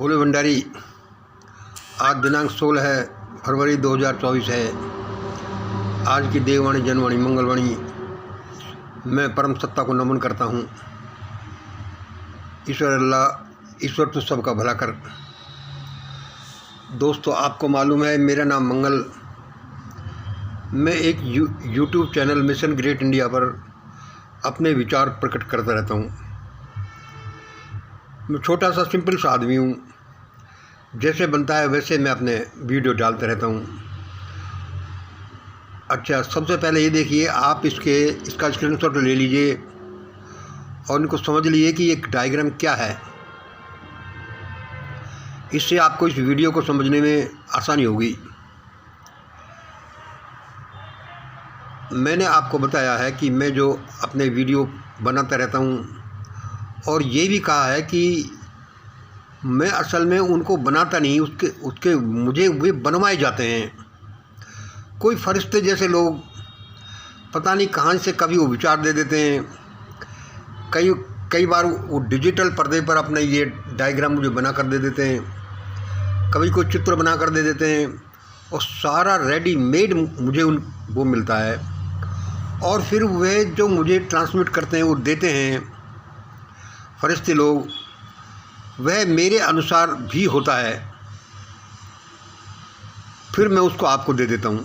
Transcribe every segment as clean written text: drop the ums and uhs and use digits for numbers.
भोले भंडारी। आज दिनांक 16 फरवरी 2024 है। आज की देववाणी जनवाणी मंगलवाणी मैं परम सत्ता को नमन करता हूँ। ईश्वर अल्लाह, ईश्वर तो सबका भला कर। दोस्तों, आपको मालूम है मेरा नाम मंगल। मैं एक YouTube channel mission great India पर अपने विचार प्रकट करता रहता हूँ। मैं छोटा सा सिंपल सा आदमी हूँ। जैसे बनता है वैसे मैं अपने वीडियो डालता रहता हूँ। अच्छा, सबसे पहले ये देखिए, आप इसका स्क्रीनशॉट ले लीजिए और इनको समझ लीजिए कि ये डायग्राम क्या है। इससे आपको इस वीडियो को समझने में आसानी होगी। मैंने आपको बताया है कि मैं जो अपने वीडियो बनाता रहता हूँ, और ये भी कहा है कि मैं असल में उनको बनाता नहीं, उसके मुझे वे बनवाए जाते हैं। कोई फरिश्ते जैसे लोग पता नहीं कहाँ से कभी वो विचार दे देते हैं। कई बार वो डिजिटल पर्दे पर अपना ये डायग्राम मुझे बना कर दे देते हैं, कभी कोई चित्र बना कर दे देते हैं, और सारा रेडीमेड मुझे वो मिलता है। और फिर वे जो मुझे ट्रांसमिट करते हैं, वो देते हैं फरिश्ते लोग, वह मेरे अनुसार भी होता है। फिर मैं उसको आपको दे देता हूँ।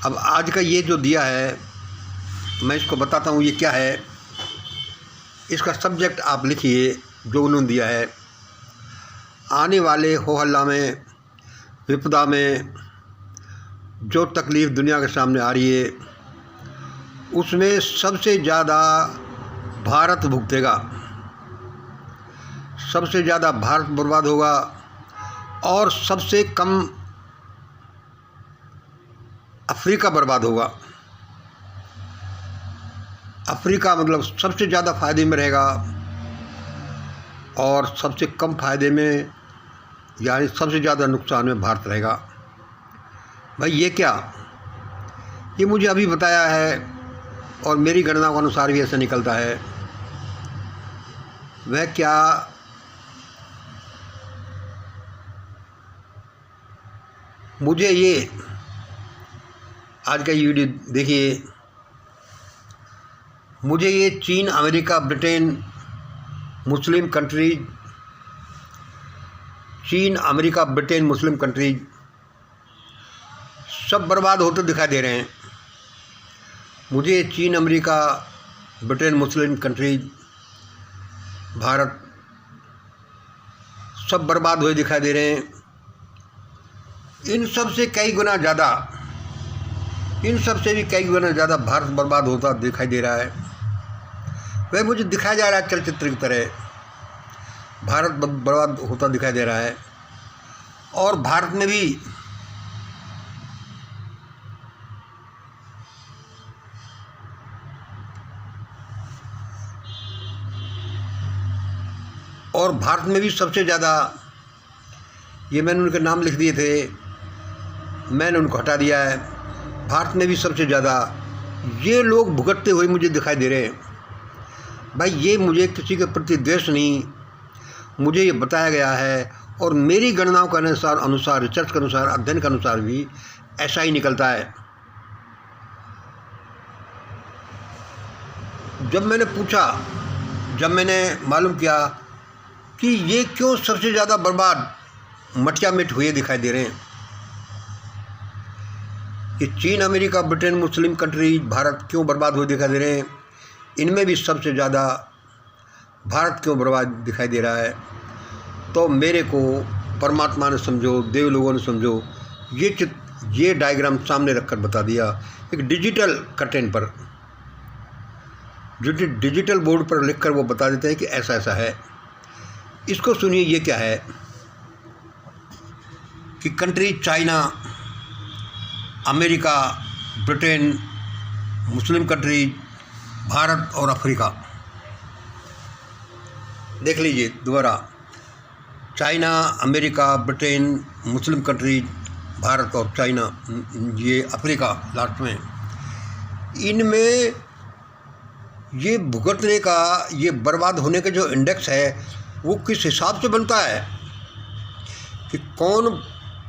अब आज का ये जो दिया है, मैं इसको बताता हूँ ये क्या है। इसका सब्जेक्ट आप लिखिए जो उन्होंने दिया है। आने वाले हो हल्ला में, विपदा में जो तकलीफ़ दुनिया के सामने आ रही है, उसमें सबसे ज़्यादा भारत भुगतेगा। सबसे ज़्यादा भारत बर्बाद होगा और सबसे कम अफ्रीका बर्बाद होगा। अफ्रीका मतलब सबसे ज़्यादा फ़ायदे में रहेगा और सबसे कम फ़ायदे में, यानी सबसे ज़्यादा नुकसान में भारत रहेगा। भाई ये क्या, ये मुझे अभी बताया है और मेरी गणना के अनुसार भी ऐसा निकलता है। वह क्या, मुझे ये आज का ये वीडियो देखिए, मुझे ये चीन, अमेरिका, ब्रिटेन, मुस्लिम कंट्रीज, चीन, अमेरिका, ब्रिटेन, मुस्लिम कंट्रीज सब बर्बाद होते दिखाई दे रहे हैं। मुझे चीन, America, Britain, Muslim countries, Bharat सब बर्बाद हुए दिखाई दे रहे हैं। इन सब से कई गुना ज़्यादा, इन सब से भी कई गुना ज़्यादा भारत बर्बाद होता दिखाई दे रहा है। वह मुझे दिखाया जा रहा है चलचित्र की तरह, भारत बर्बाद होता दिखाई दे रहा है। और भारत में भी सबसे ज़्यादा, ये मैंने उनके नाम लिख दिए थे, मैंने उनको हटा दिया है। भारत में भी सबसे ज़्यादा ये लोग भुगतते हुए मुझे दिखाई दे रहे हैं। भाई ये मुझे किसी के प्रति द्वेष नहीं, मुझे ये बताया गया है और मेरी गणनाओं के अनुसार, रिसर्च के अनुसार, अध्ययन के अनुसार भी ऐसा ही निकलता है। जब मैंने मालूम किया कि ये क्यों सबसे ज़्यादा बर्बाद मटिया मिट हुए दिखाई दे रहे हैं, कि चीन, America, Britain, Muslim country, Bharat क्यों बर्बाद हुए दिखाई दे रहे हैं, इनमें भी सबसे ज़्यादा भारत क्यों बर्बाद दिखाई दे रहा है, तो मेरे को परमात्मा ने समझो, देव लोगों ने समझो, ये डायग्राम सामने रखकर बता दिया। एक डिजिटल कर्टेन पर, डिजिटल बोर्ड पर लिखकर वो बता देते हैं कि ऐसा ऐसा है। इसको सुनिए, ये क्या है कि country China, America, Britain, Muslim country, Bharat और अफ्रीका। देख लीजिए दोबारा, China, America, Britain, Muslim country, Bharat और चाइना, ये अफ्रीका लास्ट में। इनमें ये भुगतने का, ये बर्बाद होने का जो इंडेक्स है, वो किस हिसाब से बनता है कि कौन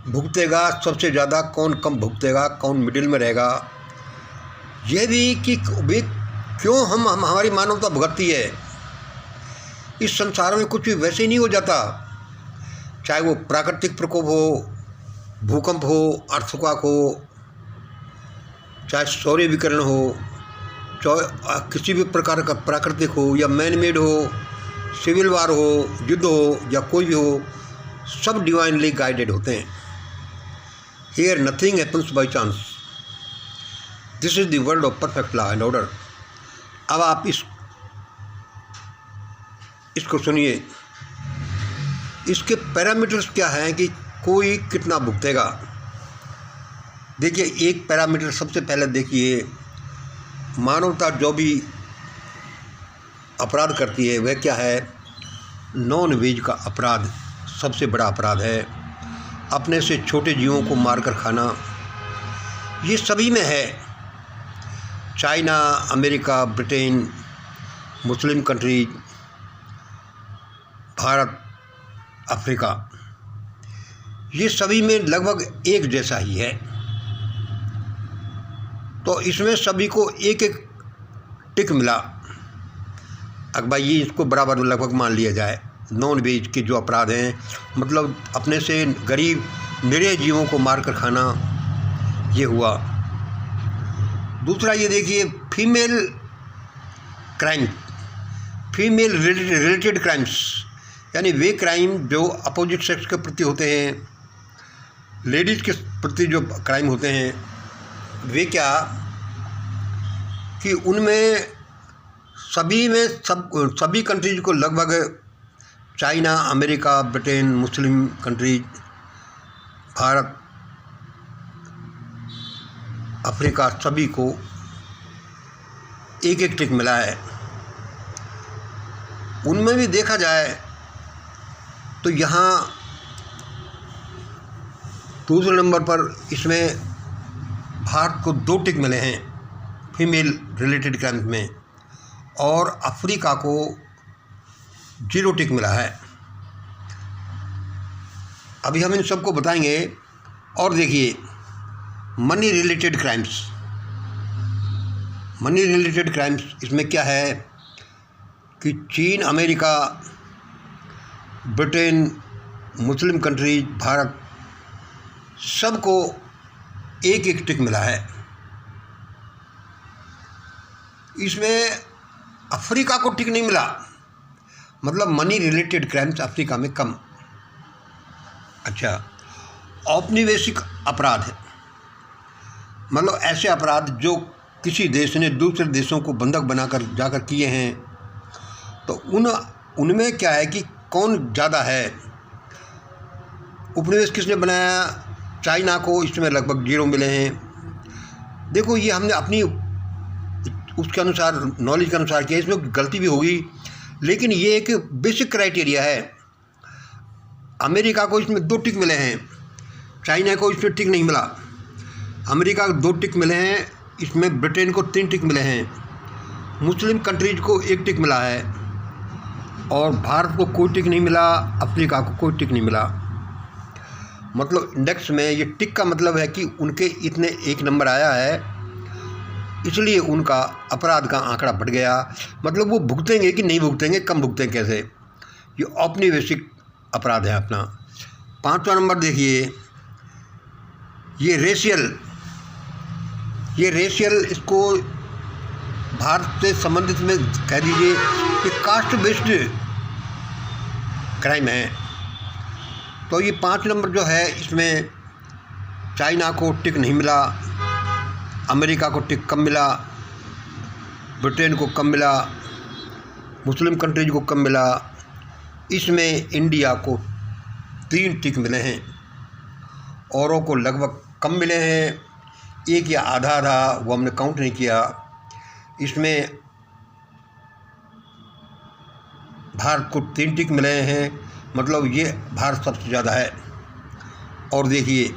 भुगतेगा सबसे ज़्यादा, कौन कम भुगतेगा, कौन मिडिल में रहेगा। यह भी कि वे क्यों हम हमारी मानवता भुगतती है। इस संसार में कुछ भी वैसे ही नहीं हो जाता, चाहे वो प्राकृतिक प्रकोप हो, भूकंप हो, अर्थक्वेक हो, चाहे सौर्य विकिरण हो, चाहे किसी भी प्रकार का प्राकृतिक हो या मैन मेड हो, सिविल वार हो, युद्ध हो या कोई भी हो, सब डिवाइनली गाइडेड होते हैं। Here nothing happens by chance. This is the world of perfect law and order. अब आप इसको सुनिए। इसके पैरामीटर्स क्या हैं कि कोई कितना भुगतेगा। देखिए, एक पैरामीटर सबसे पहले देखिए, मानवता जो भी अपराध करती है वह क्या है? नॉन वेज का अपराध सबसे बड़ा अपराध है। अपने से छोटे जीवों को मारकर खाना, ये सभी में है। China, America, Britain, Muslim countries, Bharat, Africa, ये सभी में लगभग एक जैसा ही है। तो इसमें सभी को एक एक टिक मिला। अब भाई ये इसको बराबर लगभग मान लिया जाए। नॉन वेज के जो अपराध हैं, मतलब अपने से गरीब निरीह जीवों को मारकर खाना, ये हुआ। दूसरा ये देखिए, female crime, female related crimes, यानी वे क्राइम जो अपोजिट सेक्स के प्रति होते हैं, लेडीज़ के प्रति जो क्राइम होते हैं, वे क्या कि उनमें सभी कंट्रीज को लगभग, China, America, Britain, Muslim countries, Bharat, Africa, सभी को एक एक टिक मिला है। उनमें भी देखा जाए तो यहाँ दूसरे नंबर पर इसमें भारत को 2 टिक मिले हैं फीमेल रिलेटेड क्राइम्स में, और अफ्रीका को 0 टिक मिला है। अभी हम इन सबको बताएंगे। और देखिए, money related crimes, money related crimes इसमें क्या है कि चीन, America, Britain, Muslim countries, Bharat, सबको एक एक टिक मिला है। इसमें अफ्रीका को टिक नहीं मिला, मतलब मनी रिलेटेड क्राइम्स अफ्रीका में कम। अच्छा, औपनिवेशिक अपराध है, मतलब ऐसे अपराध जो किसी देश ने दूसरे देशों को बंधक बनाकर जाकर किए हैं, तो उनमें क्या है कि कौन ज़्यादा है। उपनिवेश किसने बनाया? चाइना को, इसमें लगभग 0 मिले हैं। देखो, ये हमने अपनी उसके अनुसार, नॉलेज के अनुसार किया, इसमें गलती भी होगी, लेकिन ये एक बेसिक क्राइटेरिया है। अमेरिका को इसमें 2 टिक मिले हैं, चाइना को इसमें टिक नहीं मिला। अमेरिका को 2 टिक मिले हैं, इसमें ब्रिटेन को 3 टिक मिले हैं, मुस्लिम कंट्रीज को 1 टिक मिला है, और भारत को कोई टिक नहीं मिला, अफ्रीका को कोई टिक नहीं मिला। मतलब इंडेक्स में ये टिक का मतलब है कि उनके इतने 1 नंबर आया है, इसलिए उनका अपराध का आंकड़ा बढ़ गया। मतलब वो भुगतेंगे कि नहीं भुगतेंगे, कम भुगतेंगे कैसे, ये औपनिवेशिक अपराध है अपना। 5वां नंबर देखिए, ये रेशियल, इसको भारत से संबंधित में कह दीजिए कि कास्ट बेस्ड क्राइम है। तो ये 5 नंबर जो है, इसमें चाइना को टिक नहीं मिला, अमेरिका को टिक कम मिला, ब्रिटेन को कम मिला, मुस्लिम कंट्रीज को कम मिला। इसमें इंडिया को 3 टिक मिले हैं, औरों को लगभग कम मिले हैं, 1 या आधा, वो हमने काउंट नहीं किया। इसमें भारत को 3 टिक मिले हैं, मतलब ये भारत सबसे ज़्यादा है। और देखिए,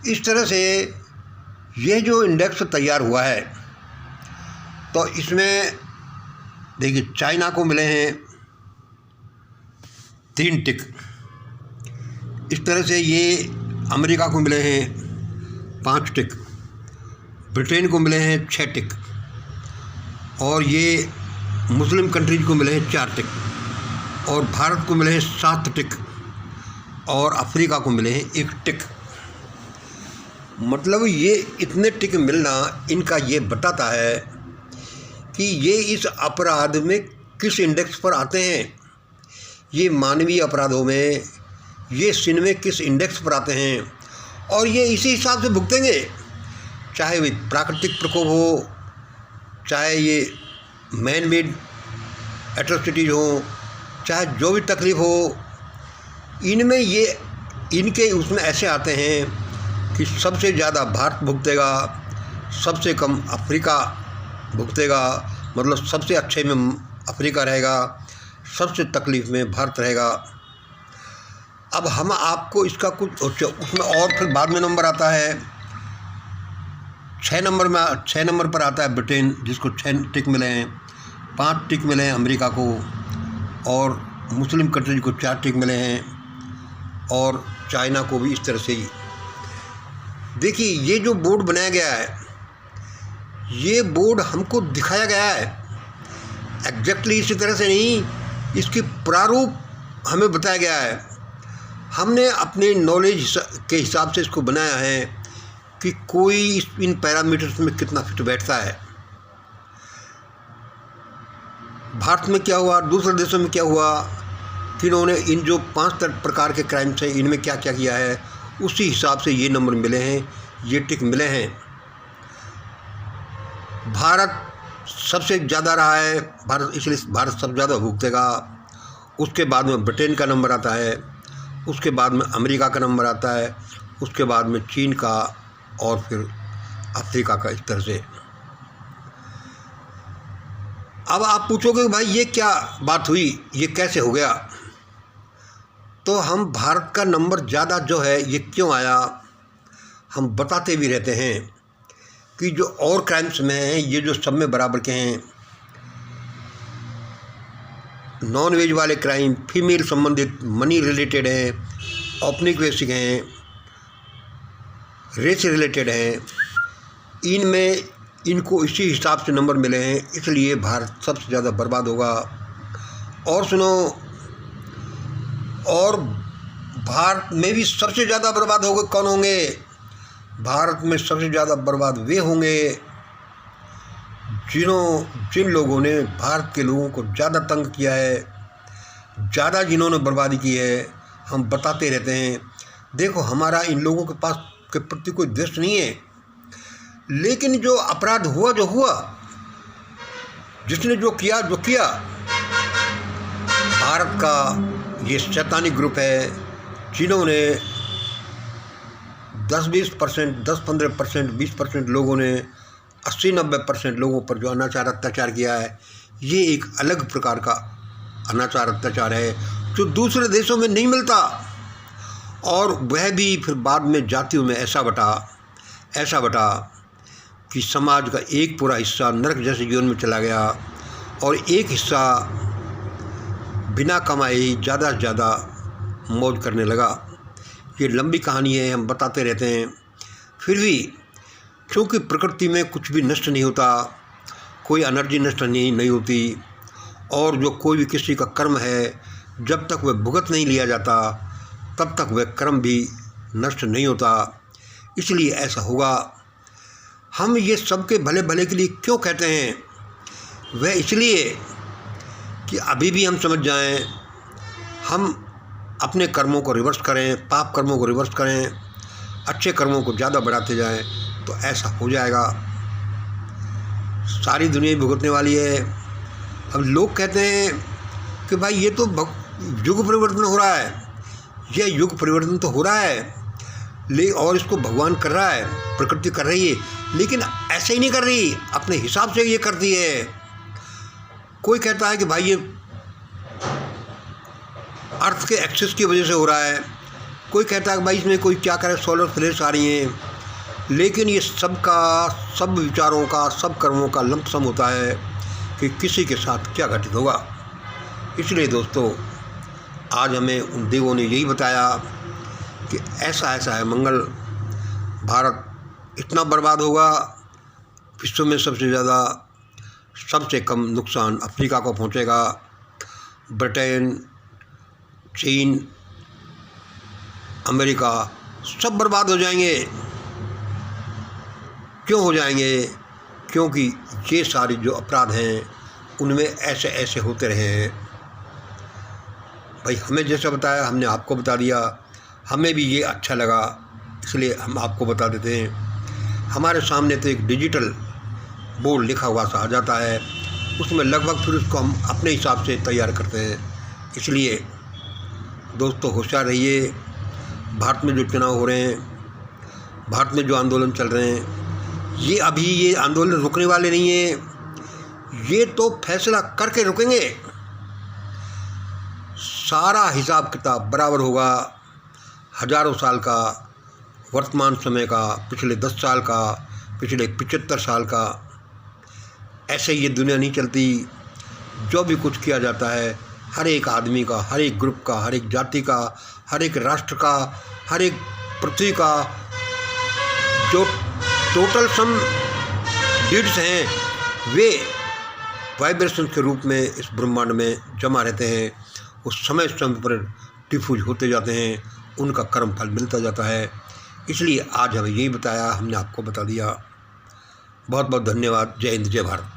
इस तरह से ये जो इंडेक्स तैयार हुआ है, तो इसमें देखिए चाइना को मिले हैं 3 टिक। इस तरह से ये अमेरिका को मिले हैं 5 टिक, ब्रिटेन को मिले हैं 6 टिक, और ये मुस्लिम कंट्रीज को मिले हैं 4 टिक, और भारत को मिले हैं 7 टिक, और अफ्रीका को मिले हैं 1 टिक। मतलब ये इतने टिक मिलना इनका ये बताता है कि ये इस अपराध में किस इंडेक्स पर आते हैं, ये मानवीय अपराधों में ये सिन में किस इंडेक्स पर आते हैं, और ये इसी हिसाब से भुगतेंगे, चाहे वे प्राकृतिक प्रकोप हो, चाहे ये मैन मेड एट्रोसिटीज हो, चाहे जो भी तकलीफ़ हो, इनमें ये इनके उसमें ऐसे आते हैं कि सबसे ज़्यादा भारत भुगतेगा, सबसे कम अफ्रीका भुगतेगा, मतलब सबसे अच्छे में अफ्रीका रहेगा, सबसे तकलीफ़ में भारत रहेगा। अब हम आपको इसका कुछ उसमें और फिर बाद में नंबर आता है 6 नंबर पर आता है ब्रिटेन, जिसको 6 टिक मिले हैं, 5 टिक मिले हैं अमेरिका को, और मुस्लिम कंट्रीज को 4 टिक मिले हैं, और चाइना को भी इस तरह से ही। देखिए ये जो बोर्ड बनाया गया है, ये बोर्ड हमको दिखाया गया है एग्जैक्टली इसी तरह से नहीं, इसकी प्रारूप हमें बताया गया है। हमने अपने नॉलेज के हिसाब से इसको बनाया है कि कोई इन पैरामीटर्स में कितना फिट बैठता है। भारत में क्या हुआ, दूसरे देशों में क्या हुआ, कि इन्होंने इन जो 5 प्रकार के क्राइम्स हैं इनमें क्या क्या किया है, उसी हिसाब से ये नंबर मिले हैं, ये टिक मिले हैं। भारत सबसे ज़्यादा रहा है, इसलिए भारत सबसे ज़्यादा भुगतेगा। उसके बाद में ब्रिटेन का नंबर आता है, उसके बाद में अमेरिका का नंबर आता है, उसके बाद में चीन का, और फिर अफ्रीका का, इस तरह से। अब आप पूछोगे कि भाई ये क्या बात हुई, ये कैसे हो गया? तो हम भारत का नंबर ज़्यादा जो है ये क्यों आया, हम बताते भी रहते हैं कि जो और क्राइम्स में हैं ये जो सब में बराबर के हैं। नॉन वेज वाले क्राइम फीमेल संबंधित मनी रिलेटेड हैं, औपनिवेशिक हैं, रेस रिलेटेड हैं, इनमें इनको इसी हिसाब से नंबर मिले हैं, इसलिए भारत सबसे ज़्यादा बर्बाद होगा। और सुनो, और भारत में भी सबसे ज़्यादा बर्बाद होंगे कौन होंगे? भारत में सबसे ज़्यादा बर्बाद वे होंगे जिन लोगों ने भारत के लोगों को ज़्यादा तंग किया है, ज़्यादा जिन्होंने बर्बादी की है। हम बताते रहते हैं, देखो हमारा इन लोगों के पास के प्रति कोई द्वेष नहीं है, लेकिन जो अपराध हुआ, जो हुआ, जिसने जो किया, भारत का ये शैतानी ग्रुप है, जिन्होंने 10-20%, 10-15%, 20% लोगों ने 80-90% लोगों पर जो अनाचार अत्याचार किया है, ये एक अलग प्रकार का अनाचार अत्याचार है जो दूसरे देशों में नहीं मिलता। और वह भी फिर बाद में जातियों में ऐसा बटा कि समाज का एक पूरा हिस्सा नरक जैसे जीवन में चला गया, और एक हिस्सा बिना कमाए ज़्यादा से ज़्यादा मौज करने लगा। ये लंबी कहानी है, हम बताते रहते हैं। फिर भी क्योंकि प्रकृति में कुछ भी नष्ट नहीं होता, कोई एनर्जी नष्ट नहीं होती, और जो कोई भी किसी का कर्म है, जब तक वह भुगत नहीं लिया जाता तब तक वह कर्म भी नष्ट नहीं होता। इसलिए ऐसा होगा। हम ये सबके भले भले के लिए क्यों कहते हैं? वह इसलिए कि अभी भी हम समझ जाएं, हम अपने कर्मों को रिवर्स करें, पाप कर्मों को रिवर्स करें, अच्छे कर्मों को ज़्यादा बढ़ाते जाएं, तो ऐसा हो जाएगा। सारी दुनिया भुगतने वाली है। अब लोग कहते हैं कि भाई ये तो युग परिवर्तन हो रहा है, यह युग परिवर्तन तो हो रहा है, और इसको भगवान कर रहा है, प्रकृति कर रही है, लेकिन ऐसे ही नहीं कर रही, अपने हिसाब से ये करती है। कोई कहता है कि भाई ये अर्थ के एक्सेस की वजह से हो रहा है, कोई कहता है कि भाई इसमें कोई क्या करे, सोलर फ्लेयर्स आ रही हैं, लेकिन ये सब विचारों का, सब कर्मों का लंपसम होता है कि किसी के साथ क्या घटित होगा। इसलिए दोस्तों, आज हमें उन देवों ने यही बताया कि ऐसा ऐसा है मंगल। भारत इतना बर्बाद होगा, विश्व में सबसे ज़्यादा सबसे कम नुकसान अफ्रीका को पहुंचेगा। ब्रिटेन, चीन, अमेरिका सब बर्बाद हो जाएंगे। क्यों हो जाएंगे? क्योंकि ये सारे जो अपराध हैं उनमें ऐसे ऐसे होते रहे हैं। भाई हमें जैसा बताया हमने आपको बता दिया, हमें भी ये अच्छा लगा इसलिए हम आपको बता देते हैं। हमारे सामने तो एक डिजिटल बोर्ड लिखा हुआ सा आ जाता है, उसमें लगभग फिर उसको हम अपने हिसाब से तैयार करते हैं। इसलिए दोस्तों होशियार रहिए। भारत में जो चुनाव हो रहे हैं, भारत में जो आंदोलन चल रहे हैं, ये अभी ये आंदोलन रुकने वाले नहीं हैं। ये तो फैसला करके रुकेंगे। सारा हिसाब किताब बराबर होगा। हज़ारों साल का, वर्तमान समय का, पिछले 10 साल का, पिछले 75 साल का, ऐसे ये दुनिया नहीं चलती। जो भी कुछ किया जाता है हर एक आदमी का, हर एक ग्रुप का, हर एक जाति का, हर एक राष्ट्र का, हर एक पृथ्वी का जो टोटल सम डीड्स हैं वे वाइब्रेशन के रूप में इस ब्रह्मांड में जमा रहते हैं। उस समय समय पर डिफ्यूज होते जाते हैं, उनका कर्म फल मिलता जाता है। इसलिए आज हमें यही बताया, हमने आपको बता दिया। बहुत बहुत धन्यवाद। जय हिंद, जय भारत।